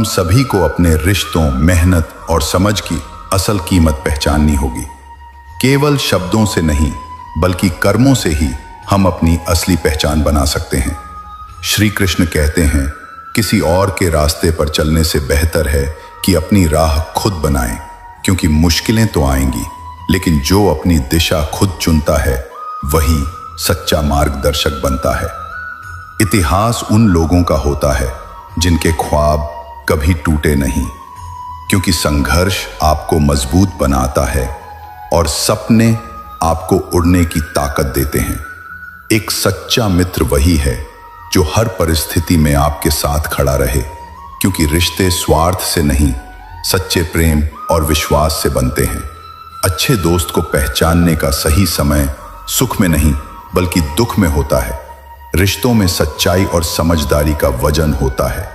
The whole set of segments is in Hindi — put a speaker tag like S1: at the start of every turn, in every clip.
S1: हम सभी को अपने रिश्तों, मेहनत और समझ की असल कीमत पहचाननी होगी। केवल शब्दों से नहीं बल्कि कर्मों से ही हम अपनी असली पहचान बना सकते हैं। श्री कृष्ण कहते हैं, किसी और के रास्ते पर चलने से बेहतर है कि अपनी राह खुद बनाएं, क्योंकि मुश्किलें तो आएंगी, लेकिन जो अपनी दिशा खुद चुनता है वही सच्चा मार्गदर्शक बनता है। इतिहास उन लोगों का होता है जिनके ख्वाब कभी टूटे नहीं, क्योंकि संघर्ष आपको मजबूत बनाता है और सपने आपको उड़ने की ताकत देते हैं। एक सच्चा मित्र वही है जो हर परिस्थिति में आपके साथ खड़ा रहे, क्योंकि रिश्ते स्वार्थ से नहीं, सच्चे प्रेम और विश्वास से बनते हैं। अच्छे दोस्त को पहचानने का सही समय सुख में नहीं बल्कि दुख में होता है। रिश्तों में सच्चाई और समझदारी का वजन होता है।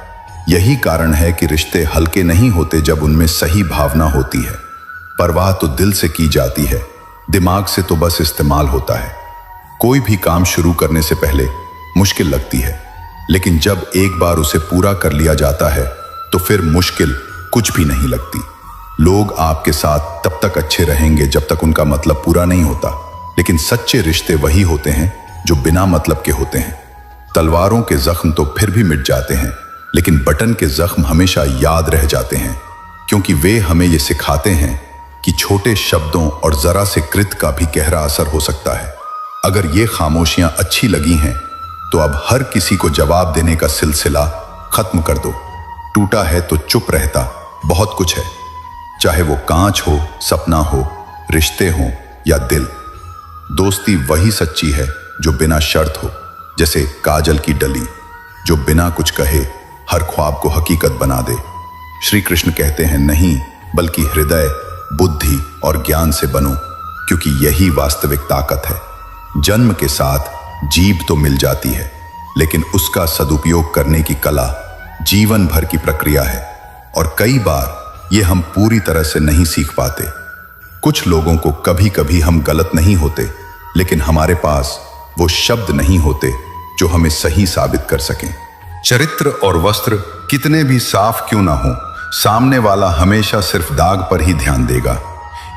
S1: यही कारण है कि रिश्ते हल्के नहीं होते जब उनमें सही भावना होती है। परवाह तो दिल से की जाती है, दिमाग से तो बस इस्तेमाल होता है। कोई भी काम शुरू करने से पहले मुश्किल लगती है, लेकिन जब एक बार उसे पूरा कर लिया जाता है तो फिर मुश्किल कुछ भी नहीं लगती। लोग आपके साथ तब तक अच्छे रहेंगे जब तक उनका मतलब पूरा नहीं होता, लेकिन सच्चे रिश्ते वही होते हैं जो बिना मतलब के होते हैं। तलवारों के जख्म तो फिर भी मिट जाते हैं, लेकिन बटन के जख्म हमेशा याद रह जाते हैं, क्योंकि वे हमें ये सिखाते हैं कि छोटे शब्दों और जरा से कृत का भी गहरा असर हो सकता है। अगर ये खामोशियां अच्छी लगी हैं तो अब हर किसी को जवाब देने का सिलसिला खत्म कर दो। टूटा है तो चुप रहता बहुत कुछ है, चाहे वो कांच हो, सपना हो, रिश्ते हो या दिल। दोस्ती वही सच्ची है जो बिना शर्त हो, जैसे काजल की डली जो बिना कुछ कहे हर ख्वाब को हकीकत बना दे। श्री कृष्ण कहते हैं, नहीं बल्कि हृदय, बुद्धि और ज्ञान से बनो, क्योंकि यही वास्तविक ताकत है। जन्म के साथ जीभ तो मिल जाती है, लेकिन उसका सदुपयोग करने की कला जीवन भर की प्रक्रिया है, और कई बार ये हम पूरी तरह से नहीं सीख पाते। कुछ लोगों को कभी कभी हम गलत नहीं होते, लेकिन हमारे पास वो शब्द नहीं होते जो हमें सही साबित कर सकें। चरित्र और वस्त्र कितने भी साफ क्यों ना हो, सामने वाला हमेशा सिर्फ दाग पर ही ध्यान देगा।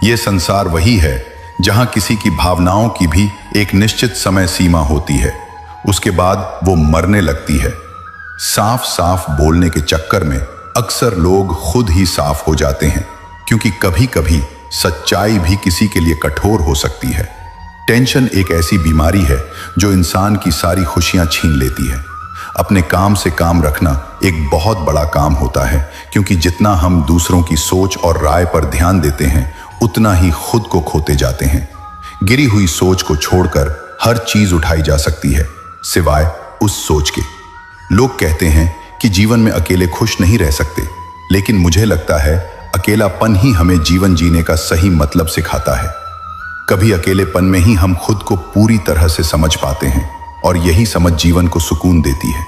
S1: ये संसार वही है जहां किसी की भावनाओं की भी एक निश्चित समय सीमा होती है, उसके बाद वो मरने लगती है। साफ साफ बोलने के चक्कर में अक्सर लोग खुद ही साफ हो जाते हैं, क्योंकि कभी कभी सच्चाई भी किसी के लिए कठोर हो सकती है। टेंशन एक ऐसी बीमारी है जो इंसान की सारी खुशियां छीन लेती है। अपने काम से काम रखना एक बहुत बड़ा काम होता है, क्योंकि जितना हम दूसरों की सोच और राय पर ध्यान देते हैं उतना ही खुद को खोते जाते हैं। गिरी हुई सोच को छोड़कर हर चीज उठाई जा सकती है, सिवाय उस सोच के। लोग कहते हैं कि जीवन में अकेले खुश नहीं रह सकते, लेकिन मुझे लगता है अकेलापन ही हमें जीवन जीने का सही मतलब सिखाता है। कभी अकेलेपन में ही हम खुद को पूरी तरह से समझ पाते हैं, और यही समझ जीवन को सुकून देती है।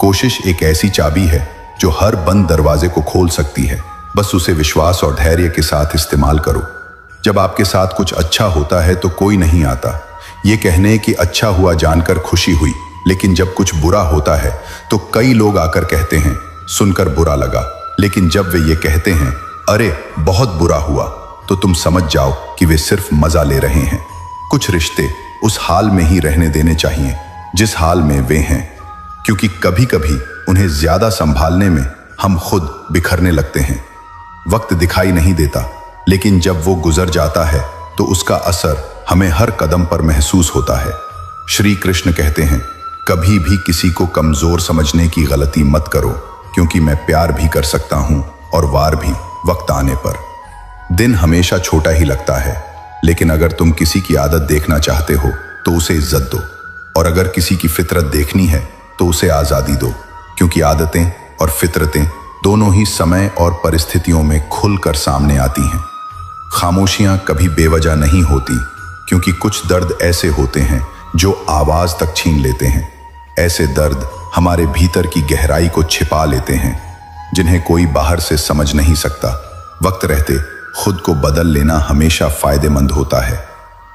S1: कोशिश एक ऐसी चाबी है जो हर बंद दरवाजे को खोल सकती है, बस उसे विश्वास और धैर्य के साथ इस्तेमाल करो। जब आपके साथ कुछ अच्छा होता है तो कोई नहीं आता ये कहने कि अच्छा हुआ जानकर खुशी हुई, लेकिन जब कुछ बुरा होता है तो कई लोग आकर कहते हैं सुनकर बुरा लगा, लेकिन जब वे ये कहते हैं अरे बहुत बुरा हुआ, तो तुम समझ जाओ कि वे सिर्फ मजा ले रहे हैं। कुछ रिश्ते उस हाल में ही रहने देने चाहिए जिस हाल में वे हैं, क्योंकि कभी कभी उन्हें ज्यादा संभालने में हम खुद बिखरने लगते हैं। वक्त दिखाई नहीं देता, लेकिन जब वो गुजर जाता है तो उसका असर हमें हर कदम पर महसूस होता है। श्री कृष्ण कहते हैं, कभी भी किसी को कमजोर समझने की गलती मत करो, क्योंकि मैं प्यार भी कर सकता हूं और वार भी वक्त आने पर। दिन हमेशा छोटा ही लगता है, लेकिन अगर तुम किसी की आदत देखना चाहते हो तो उसे इज्जत दो, और अगर किसी की फितरत देखनी है तो उसे आज़ादी दो, क्योंकि आदतें और फितरतें दोनों ही समय और परिस्थितियों में खुलकर सामने आती हैं। खामोशियां कभी बेवजह नहीं होती, क्योंकि कुछ दर्द ऐसे होते हैं जो आवाज तक छीन लेते हैं। ऐसे दर्द हमारे भीतर की गहराई को छिपा लेते हैं, जिन्हें कोई बाहर से समझ नहीं सकता। वक्त रहते खुद को बदल लेना हमेशा फायदेमंद होता है,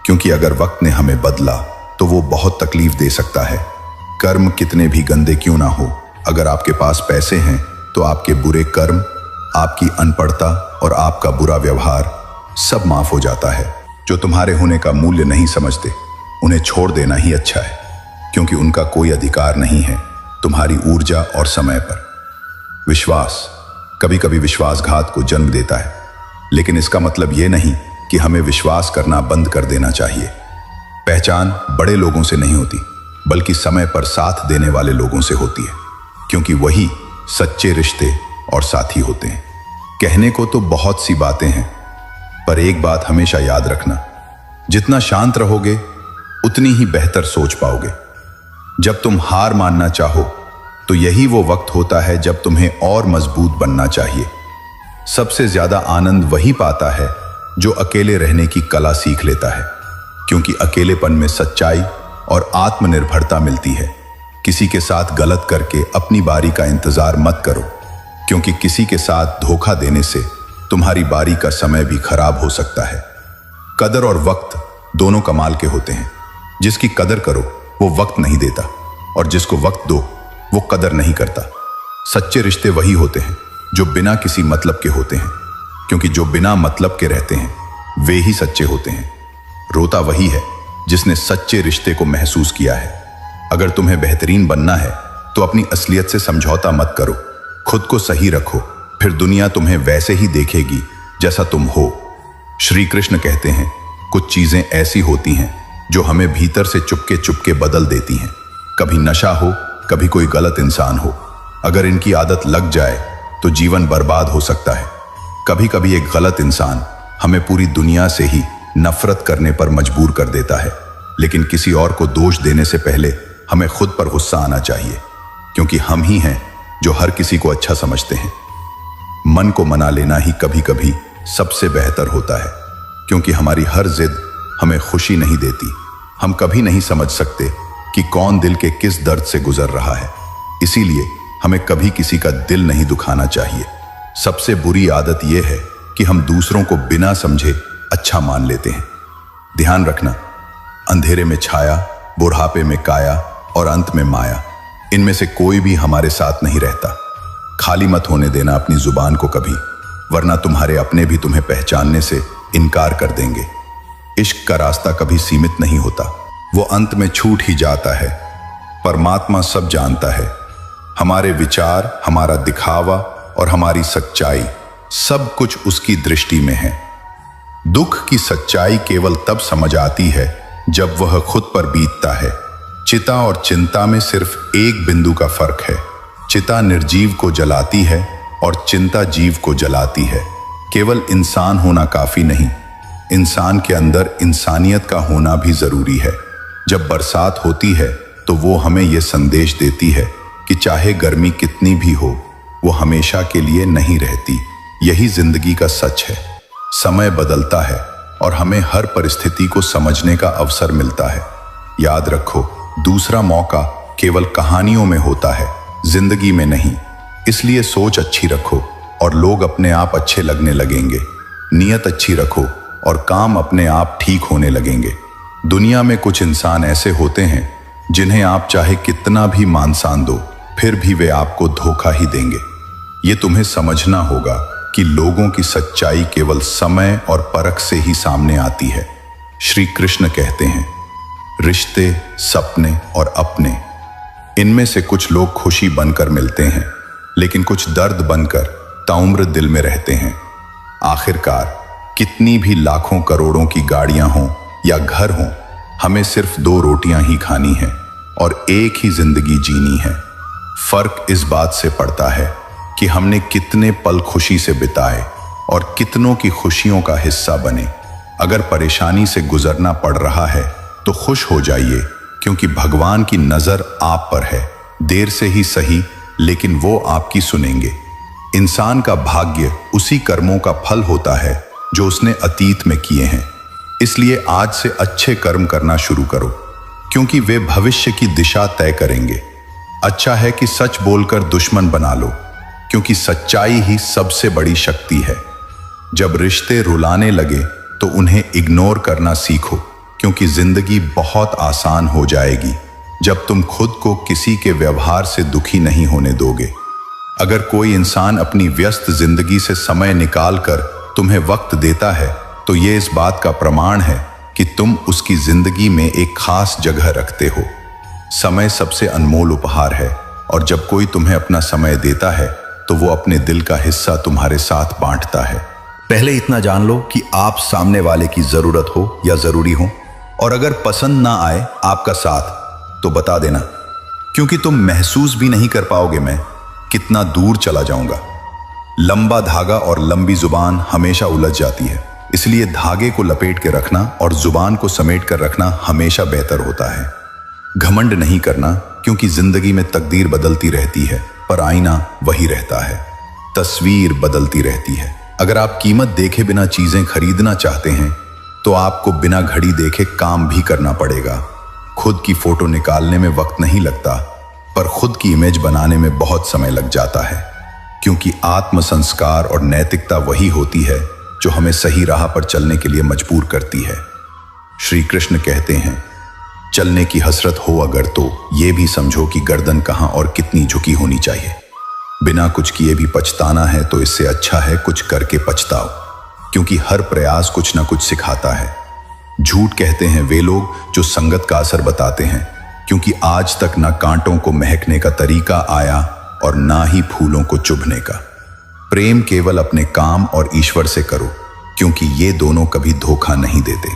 S1: क्योंकि अगर वक्त ने हमें बदला तो वो बहुत तकलीफ दे सकता है। कर्म कितने भी गंदे क्यों ना हो, अगर आपके पास पैसे हैं तो आपके बुरे कर्म, आपकी अनपढ़ता और आपका बुरा व्यवहार सब माफ हो जाता है। जो तुम्हारे होने का मूल्य नहीं समझते, उन्हें छोड़ देना ही अच्छा है, क्योंकि उनका कोई अधिकार नहीं है तुम्हारी ऊर्जा और समय पर। विश्वास कभी कभी विश्वासघात को जन्म देता है, लेकिन इसका मतलब यह नहीं कि हमें विश्वास करना बंद कर देना चाहिए। पहचान बड़े लोगों से नहीं होती, बल्कि समय पर साथ देने वाले लोगों से होती है, क्योंकि वही सच्चे रिश्ते और साथी होते हैं। कहने को तो बहुत सी बातें हैं, पर एक बात हमेशा याद रखना, जितना शांत रहोगे उतनी ही बेहतर सोच पाओगे। जब तुम हार मानना चाहो तो यही वो वक्त होता है जब तुम्हें और मजबूत बनना चाहिए। सबसे ज्यादा आनंद वही पाता है जो अकेले रहने की कला सीख लेता है, क्योंकि अकेलेपन में सच्चाई और आत्मनिर्भरता मिलती है। किसी के साथ गलत करके अपनी बारी का इंतजार मत करो, क्योंकि किसी के साथ धोखा देने से तुम्हारी बारी का समय भी खराब हो सकता है। कदर और वक्त दोनों कमाल के होते हैं। जिसकी कदर करो वो वक्त नहीं देता, और जिसको वक्त दो वो कदर नहीं करता। सच्चे रिश्ते वही होते हैं जो बिना किसी मतलब के होते हैं, क्योंकि जो बिना मतलब के रहते हैं वे ही सच्चे होते हैं। रोता वही है जिसने सच्चे रिश्ते को महसूस किया है। अगर तुम्हें बेहतरीन बनना है तो अपनी असलियत से समझौता मत करो, खुद को सही रखो, फिर दुनिया तुम्हें वैसे ही देखेगी जैसा तुम हो। श्री कृष्ण कहते हैं, कुछ चीजें ऐसी होती हैं जो हमें भीतर से चुपके चुपके बदल देती हैं। कभी नशा हो, कभी कोई गलत इंसान हो। अगर इनकी आदत लग जाए तो जीवन बर्बाद हो सकता है। कभी कभी एक गलत इंसान हमें पूरी दुनिया से ही नफरत करने पर मजबूर कर देता है, लेकिन किसी और को दोष देने से पहले हमें खुद पर गुस्सा आना चाहिए, क्योंकि हम ही हैं जो हर किसी को अच्छा समझते हैं। मन को मना लेना ही कभी कभी सबसे बेहतर होता है, क्योंकि हमारी हर जिद हमें खुशी नहीं देती। हम कभी नहीं समझ सकते कि कौन दिल के किस दर्द से गुजर रहा है, इसीलिए हमें कभी किसी का दिल नहीं दुखाना चाहिए। सबसे बुरी आदत यह है कि हम दूसरों को बिना समझे अच्छा मान लेते हैं। ध्यान रखना, अंधेरे में छाया, बुढ़ापे में काया और अंत में माया, इनमें से कोई भी हमारे साथ नहीं रहता। खाली मत होने देना अपनी जुबान को कभी, वरना तुम्हारे अपने भी तुम्हें पहचानने से इनकार कर देंगे। इश्क का रास्ता कभी सीमित नहीं होता, वो अंत में छूट ही जाता है। परमात्मा सब जानता है। हमारे विचार, हमारा दिखावा और हमारी सच्चाई, सब कुछ उसकी दृष्टि में है। दुख की सच्चाई केवल तब समझ आती है जब वह खुद पर बीतता है। चिता और चिंता में सिर्फ एक बिंदु का फर्क है। चिता निर्जीव को जलाती है और चिंता जीव को जलाती है। केवल इंसान होना काफी नहीं, इंसान के अंदर इंसानियत का होना भी जरूरी है। जब बरसात होती है तो वो हमें यह संदेश देती है कि चाहे गर्मी कितनी भी हो, वो हमेशा के लिए नहीं रहती। यही जिंदगी का सच है। समय बदलता है और हमें हर परिस्थिति को समझने का अवसर मिलता है। याद रखो, दूसरा मौका केवल कहानियों में होता है, जिंदगी में नहीं। इसलिए सोच अच्छी रखो और लोग अपने आप अच्छे लगने लगेंगे। नीयत अच्छी रखो और काम अपने आप ठीक होने लगेंगे। दुनिया में कुछ इंसान ऐसे होते हैं जिन्हें आप चाहे कितना भी मान सान दो, फिर भी वे आपको धोखा ही देंगे। ये तुम्हें समझना होगा कि लोगों की सच्चाई केवल समय और परख से ही सामने आती है। श्री कृष्ण कहते हैं, रिश्ते, सपने और अपने, इनमें से कुछ लोग खुशी बनकर मिलते हैं, लेकिन कुछ दर्द बनकर ताउम्र दिल में रहते हैं। आखिरकार कितनी भी लाखों करोड़ों की गाड़ियां हों या घर हों, हमें सिर्फ 2 रोटियां ही खानी हैं और एक ही जिंदगी जीनी है। फर्क इस बात से पड़ता है कि हमने कितने पल खुशी से बिताए और कितनों की खुशियों का हिस्सा बने। अगर परेशानी से गुजरना पड़ रहा है तो खुश हो जाइए, क्योंकि भगवान की नजर आप पर है। देर से ही सही, लेकिन वो आपकी सुनेंगे। इंसान का भाग्य उसी कर्मों का फल होता है जो उसने अतीत में किए हैं। इसलिए आज से अच्छे कर्म करना शुरू करो, क्योंकि वे भविष्य की दिशा तय करेंगे। अच्छा है कि सच बोलकर दुश्मन बना लो, क्योंकि सच्चाई ही सबसे बड़ी शक्ति है। जब रिश्ते रुलाने लगे तो उन्हें इग्नोर करना सीखो, क्योंकि जिंदगी बहुत आसान हो जाएगी जब तुम खुद को किसी के व्यवहार से दुखी नहीं होने दोगे। अगर कोई इंसान अपनी व्यस्त जिंदगी से समय निकालकर तुम्हें वक्त देता है तो ये इस बात का प्रमाण है कि तुम उसकी जिंदगी में एक खास जगह रखते हो। समय सबसे अनमोल उपहार है और जब कोई तुम्हें अपना समय देता है तो वो अपने दिल का हिस्सा तुम्हारे साथ बांटता है।
S2: पहले इतना जान लो कि आप सामने वाले की जरूरत हो या जरूरी हो, और अगर पसंद ना आए आपका साथ तो बता देना, क्योंकि तुम महसूस भी नहीं कर पाओगे मैं कितना दूर चला जाऊंगा। लंबा धागा और लंबी जुबान हमेशा उलझ जाती है, इसलिए धागे को लपेट के रखना और जुबान को समेट कर रखना हमेशा बेहतर होता है। घमंड नहीं करना, क्योंकि जिंदगी में तकदीर बदलती रहती है पर आईना वही रहता है। तस्वीर बदलती रहती है। अगर आप कीमत देखे बिना चीजें खरीदना चाहते हैं तो आपको बिना घड़ी देखे काम भी करना पड़ेगा। खुद की फोटो निकालने में वक्त नहीं लगता, पर खुद की इमेज बनाने में बहुत समय लग जाता है, क्योंकि आत्म संस्कार और नैतिकता वही होती है जो हमें सही राह पर चलने के लिए मजबूर करती है। श्री कृष्ण कहते हैं, चलने की हसरत हो अगर तो ये भी समझो कि गर्दन कहाँ और कितनी झुकी होनी चाहिए। बिना कुछ किए भी पछताना है तो इससे अच्छा है कुछ करके पछताओ, क्योंकि हर प्रयास कुछ ना कुछ सिखाता है। झूठ कहते हैं वे लोग जो संगत का असर बताते हैं, क्योंकि आज तक ना कांटों को महकने का तरीका आया और ना ही फूलों को चुभने का। प्रेम केवल अपने काम और ईश्वर से करो, क्योंकि ये दोनों कभी धोखा नहीं देते।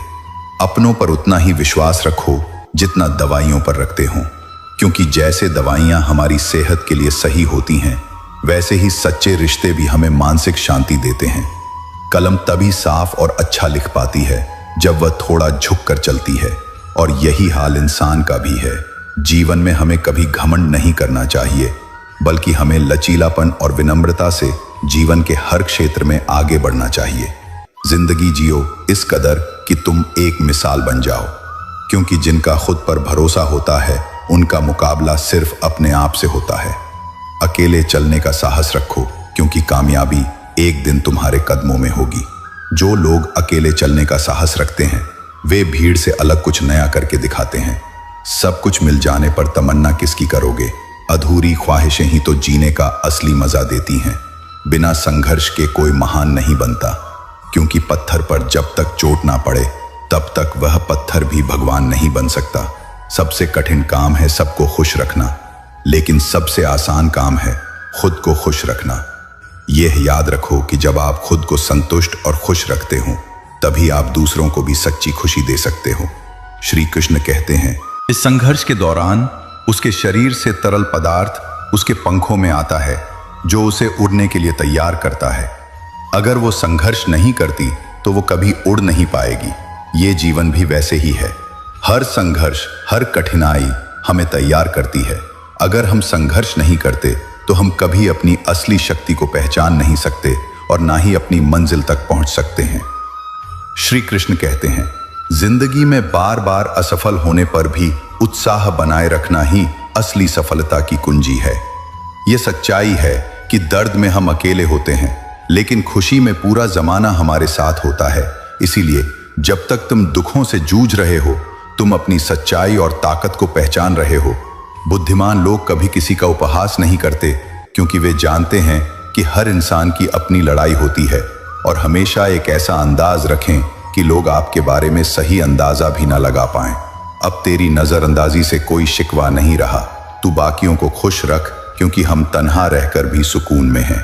S2: अपनों पर उतना ही विश्वास रखो जितना दवाइयों पर रखते हो, क्योंकि जैसे दवाइयां हमारी सेहत के लिए सही होती हैं, वैसे ही सच्चे रिश्ते भी हमें मानसिक शांति देते हैं। कलम तभी साफ और अच्छा लिख पाती है जब वह थोड़ा झुक कर चलती है, और यही हाल इंसान का भी है। जीवन में हमें कभी घमंड नहीं करना चाहिए, बल्कि हमें लचीलापन और विनम्रता से जीवन के हर क्षेत्र में आगे बढ़ना चाहिए। जिंदगी जियो इस कदर कि तुम एक मिसाल बन जाओ, क्योंकि जिनका खुद पर भरोसा होता है उनका मुकाबला सिर्फ अपने आप से होता है। अकेले चलने का साहस रखो, क्योंकि कामयाबी एक दिन तुम्हारे कदमों में होगी। जो लोग अकेले चलने का साहस रखते हैं वे भीड़ से अलग कुछ नया करके दिखाते हैं। सब कुछ मिल जाने पर तमन्ना किसकी करोगे? अधूरी ख्वाहिशें ही तो जीने का असली मजा देती हैं। बिना संघर्ष के कोई महान नहीं बनता, क्योंकि पत्थर पर जब तक चोट ना पड़े तब तक वह पत्थर भी भगवान नहीं बन सकता। सबसे कठिन काम है सबको खुश रखना, लेकिन सबसे आसान काम है खुद को खुश रखना। यह याद रखो कि जब आप खुद को संतुष्ट और खुश रखते हो तभी आप दूसरों को भी सच्ची खुशी दे सकते हो। श्री कृष्ण कहते हैं, इस संघर्ष के दौरान उसके शरीर से तरल पदार्थ उसके पंखों में आता है, जो उसे उड़ने के लिए तैयार करता है। अगर वो संघर्ष नहीं करती तो वो कभी उड़ नहीं पाएगी। ये जीवन भी वैसे ही है। हर संघर्ष, हर कठिनाई हमें तैयार करती है। अगर हम संघर्ष नहीं करते तो हम कभी अपनी असली शक्ति को पहचान नहीं सकते और ना ही अपनी मंजिल तक पहुंच सकते हैं। श्री कृष्ण कहते हैं, जिंदगी में बार बार असफल होने पर भी उत्साह बनाए रखना ही असली सफलता की कुंजी है। यह सच्चाई है कि दर्द में हम अकेले होते हैं, लेकिन खुशी में पूरा जमाना हमारे साथ होता है। इसीलिए जब तक तुम दुखों से जूझ रहे हो, तुम अपनी सच्चाई और ताकत को पहचान रहे हो। बुद्धिमान लोग कभी किसी का उपहास नहीं करते, क्योंकि वे जानते हैं कि हर इंसान की अपनी लड़ाई होती है। और हमेशा एक ऐसा अंदाज रखें कि लोग आपके बारे में सही अंदाजा भी ना लगा पाएं। अब तेरी नजरअंदाजी से कोई शिकवा नहीं रहा। तू बाकियों को खुश रख, क्योंकि हम तन्हा रहकर भी सुकून में हैं।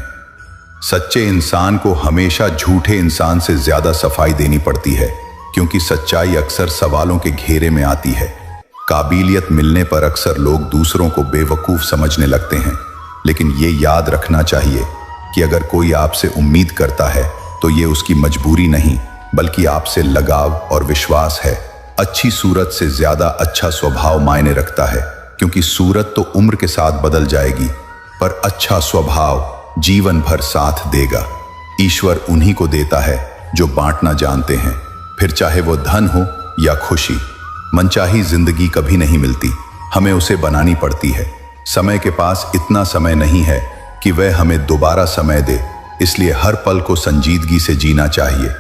S2: सच्चे इंसान को हमेशा झूठे इंसान से ज्यादा सफाई देनी पड़ती है, क्योंकि सच्चाई अक्सर सवालों के घेरे में आती है। काबिलियत मिलने पर अक्सर लोग दूसरों को बेवकूफ समझने लगते हैं, लेकिन ये याद रखना चाहिए कि अगर कोई आपसे उम्मीद करता है तो ये उसकी मजबूरी नहीं, बल्कि आपसे लगाव और विश्वास है। अच्छी सूरत से ज्यादा अच्छा स्वभाव मायने रखता है, क्योंकि सूरत तो उम्र के साथ बदल जाएगी, पर अच्छा स्वभाव जीवन भर साथ देगा। ईश्वर उन्हीं को देता है जो बांटना जानते हैं, फिर चाहे वो धन हो या खुशी। मनचाही जिंदगी कभी नहीं मिलती, हमें उसे बनानी पड़ती है। समय के पास इतना समय नहीं है कि वह हमें दोबारा समय दे, इसलिए हर पल को संजीदगी से जीना चाहिए।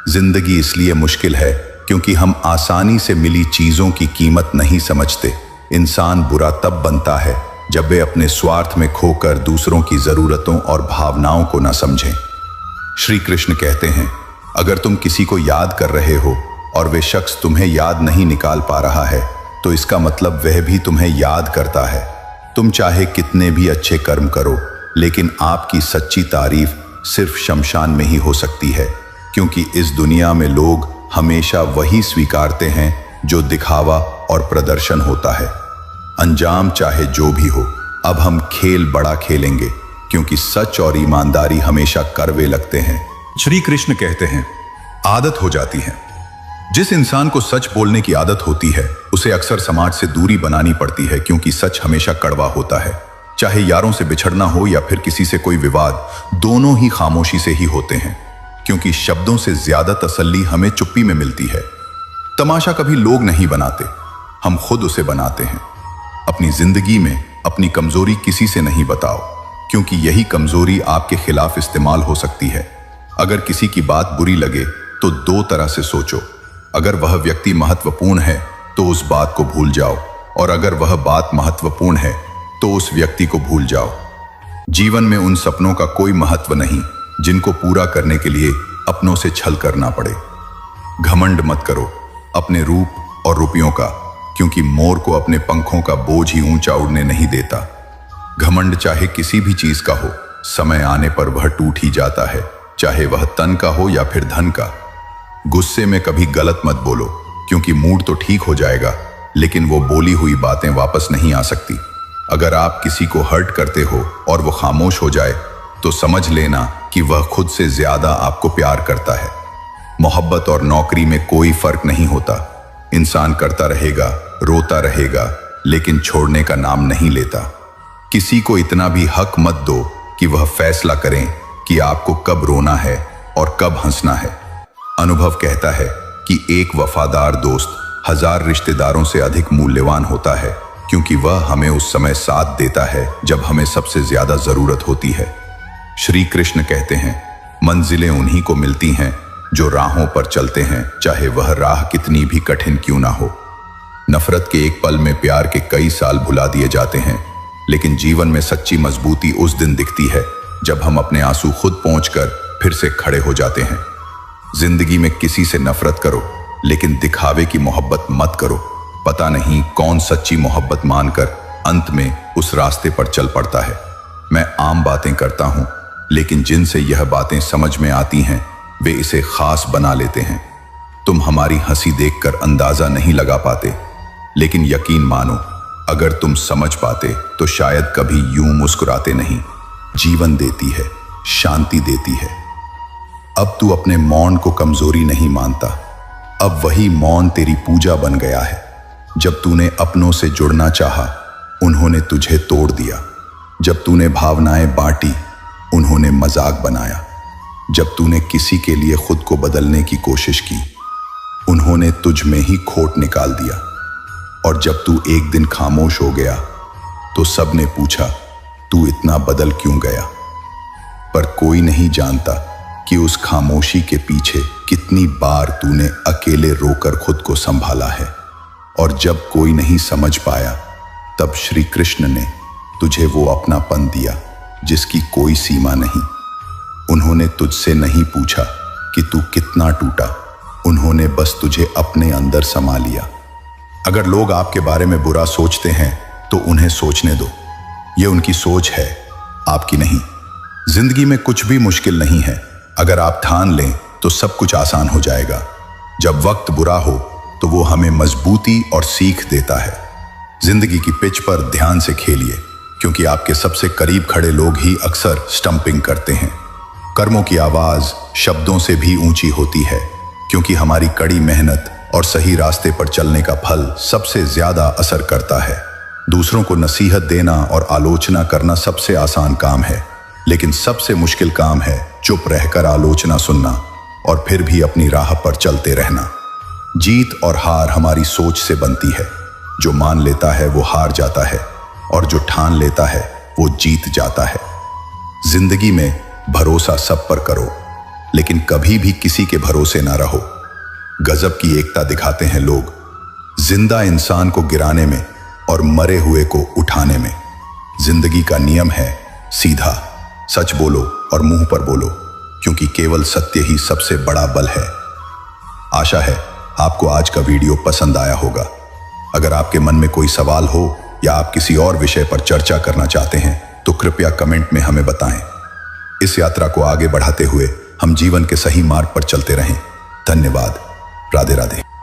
S2: जिंदगी इसलिए मुश्किल है क्योंकि हम आसानी से मिली चीजों की कीमत नहीं समझते। इंसान बुरा तब बनता है
S1: जब वे अपने स्वार्थ में खोकर दूसरों की जरूरतों और भावनाओं को न समझें। श्री कृष्ण कहते हैं, अगर तुम किसी को याद कर रहे हो और वे शख्स तुम्हें याद नहीं निकाल पा रहा है, तो इसका मतलब वह भी तुम्हें याद करता है। तुम चाहे कितने भी अच्छे कर्म करो, लेकिन आपकी सच्ची तारीफ सिर्फ शमशान में ही हो सकती है, क्योंकि इस दुनिया में लोग हमेशा वही स्वीकारते हैं जो दिखावा और प्रदर्शन होता है। अंजाम चाहे जो भी हो, अब हम खेल बड़ा खेलेंगे, क्योंकि सच और ईमानदारी हमेशा कड़वे लगते हैं। श्री कृष्ण कहते हैं, आदत हो जाती है। जिस इंसान को सच बोलने की आदत होती है, उसे अक्सर समाज से दूरी बनानी पड़ती है, क्योंकि सच हमेशा कड़वा होता है। चाहे यारों से बिछड़ना हो या फिर किसी से कोई विवाद, दोनों ही खामोशी से ही होते हैं, क्योंकि शब्दों से ज्यादा तसल्ली हमें चुप्पी में मिलती है। तमाशा कभी लोग नहीं बनाते, हम खुद उसे बनाते हैं। अपनी जिंदगी में अपनी कमजोरी किसी से नहीं बताओ, क्योंकि यही कमजोरी आपके खिलाफ इस्तेमाल हो सकती है। अगर किसी की बात बुरी लगे तो दो तरह से सोचो। अगर वह व्यक्ति महत्वपूर्ण है तो उस बात को भूल जाओ, और अगर वह बात महत्वपूर्ण है तो उस व्यक्ति को भूल जाओ। जीवन में उन सपनों का कोई महत्व नहीं जिनको पूरा करने के लिए अपनों से छल करना पड़े। घमंड मत करो अपने रूप और रुपयों का, क्योंकि मोर को अपने पंखों का बोझ ही ऊंचा उड़ने नहीं देता। घमंड चाहे किसी भी चीज का हो, समय आने पर वह टूट ही जाता है, चाहे वह तन का हो या फिर धन का। गुस्से में कभी गलत मत बोलो, क्योंकि मूड तो ठीक हो जाएगा, लेकिन वो बोली हुई बातें वापस नहीं आ सकती। अगर आप किसी को हर्ट करते हो और वो खामोश हो जाए, तो समझ लेना कि वह खुद से ज्यादा आपको प्यार करता है। मोहब्बत और नौकरी में कोई फर्क नहीं होता। इंसान करता रहेगा, रोता रहेगा, लेकिन छोड़ने का नाम नहीं लेता। किसी को इतना भी हक मत दो कि वह फैसला करें कि आपको कब रोना है और कब हंसना है। अनुभव कहता है कि एक वफादार दोस्त 1000 रिश्तेदारों से अधिक मूल्यवान होता है, क्योंकि वह हमें उस समय साथ देता है जब हमें सबसे ज्यादा जरूरत होती है। श्री कृष्ण कहते हैं, मंजिलें उन्हीं को मिलती हैं जो राहों पर चलते हैं, चाहे वह राह कितनी भी कठिन क्यों ना हो। नफरत के एक पल में प्यार के कई साल भुला दिए जाते हैं, लेकिन जीवन में सच्ची मजबूती उस दिन दिखती है जब हम अपने आंसू खुद पहुंचकर फिर से खड़े हो जाते हैं। जिंदगी में किसी से नफरत करो, लेकिन दिखावे की मोहब्बत मत करो। पता नहीं कौन सच्ची मोहब्बत मानकर अंत में उस रास्ते पर चल पड़ता है। मैं आम बातें करता हूं, लेकिन जिनसे यह बातें समझ में आती हैं, वे इसे खास बना लेते हैं। तुम हमारी हंसी देखकर अंदाजा नहीं लगा पाते, लेकिन यकीन मानो, अगर तुम समझ पाते तो शायद कभी यूं मुस्कुराते नहीं। जीवन देती है, शांति देती है। अब तू अपने मौन को कमजोरी नहीं मानता। अब वही मौन तेरी पूजा बन गया है। जब तूने अपनों से जुड़ना चाहा, उन्होंने तुझे तोड़ दिया। जब तूने भावनाएं बांटी, उन्होंने मजाक बनाया। जब तूने किसी के लिए खुद को बदलने की कोशिश की, उन्होंने तुझ में ही खोट निकाल दिया। और जब तू एक दिन खामोश हो गया, तो सबने पूछा, तू इतना बदल क्यों गया? पर कोई नहीं जानता कि उस खामोशी के पीछे कितनी बार तूने अकेले रोकर खुद को संभाला है। और जब कोई नहीं समझ पाया, तब श्री कृष्ण ने तुझे वो अपनापन दिया जिसकी कोई सीमा नहीं। उन्होंने तुझसे नहीं पूछा कि तू कितना टूटा, उन्होंने बस तुझे अपने अंदर समा लिया। अगर लोग आपके बारे में बुरा सोचते हैं तो उन्हें सोचने दो। ये उनकी सोच है, आपकी नहीं। जिंदगी में कुछ भी मुश्किल नहीं है। अगर आप ठान लें तो सब कुछ आसान हो जाएगा। जब वक्त बुरा हो तो वो हमें मजबूती और सीख देता है। जिंदगी की पिच पर ध्यान से खेलिए, क्योंकि आपके सबसे करीब खड़े लोग ही अक्सर स्टंपिंग करते हैं। कर्मों की आवाज शब्दों से भी ऊंची होती है, क्योंकि हमारी कड़ी मेहनत और सही रास्ते पर चलने का फल सबसे ज्यादा असर करता है। दूसरों को नसीहत देना और आलोचना करना सबसे आसान काम है, लेकिन सबसे मुश्किल काम है चुप रहकर आलोचना सुनना और फिर भी अपनी राह पर चलते रहना। जीत और हार हमारी सोच से बनती है। जो मान लेता है वो हार जाता है, और जो ठान लेता है वो जीत जाता है। जिंदगी में भरोसा सब पर करो, लेकिन कभी भी किसी के भरोसे ना रहो। गजब की एकता दिखाते हैं लोग, जिंदा इंसान को गिराने में और मरे हुए को उठाने में। जिंदगी का नियम है सीधा, सच बोलो और मुंह पर बोलो, क्योंकि केवल सत्य ही सबसे बड़ा बल है। आशा है आपको आज का वीडियो पसंद आया होगा। अगर आपके मन में कोई सवाल हो या आप किसी और विषय पर चर्चा करना चाहते हैं तो कृपया कमेंट में हमें बताएं। इस यात्रा को आगे बढ़ाते हुए हम जीवन के सही मार्ग पर चलते रहें। धन्यवाद। राधे राधे।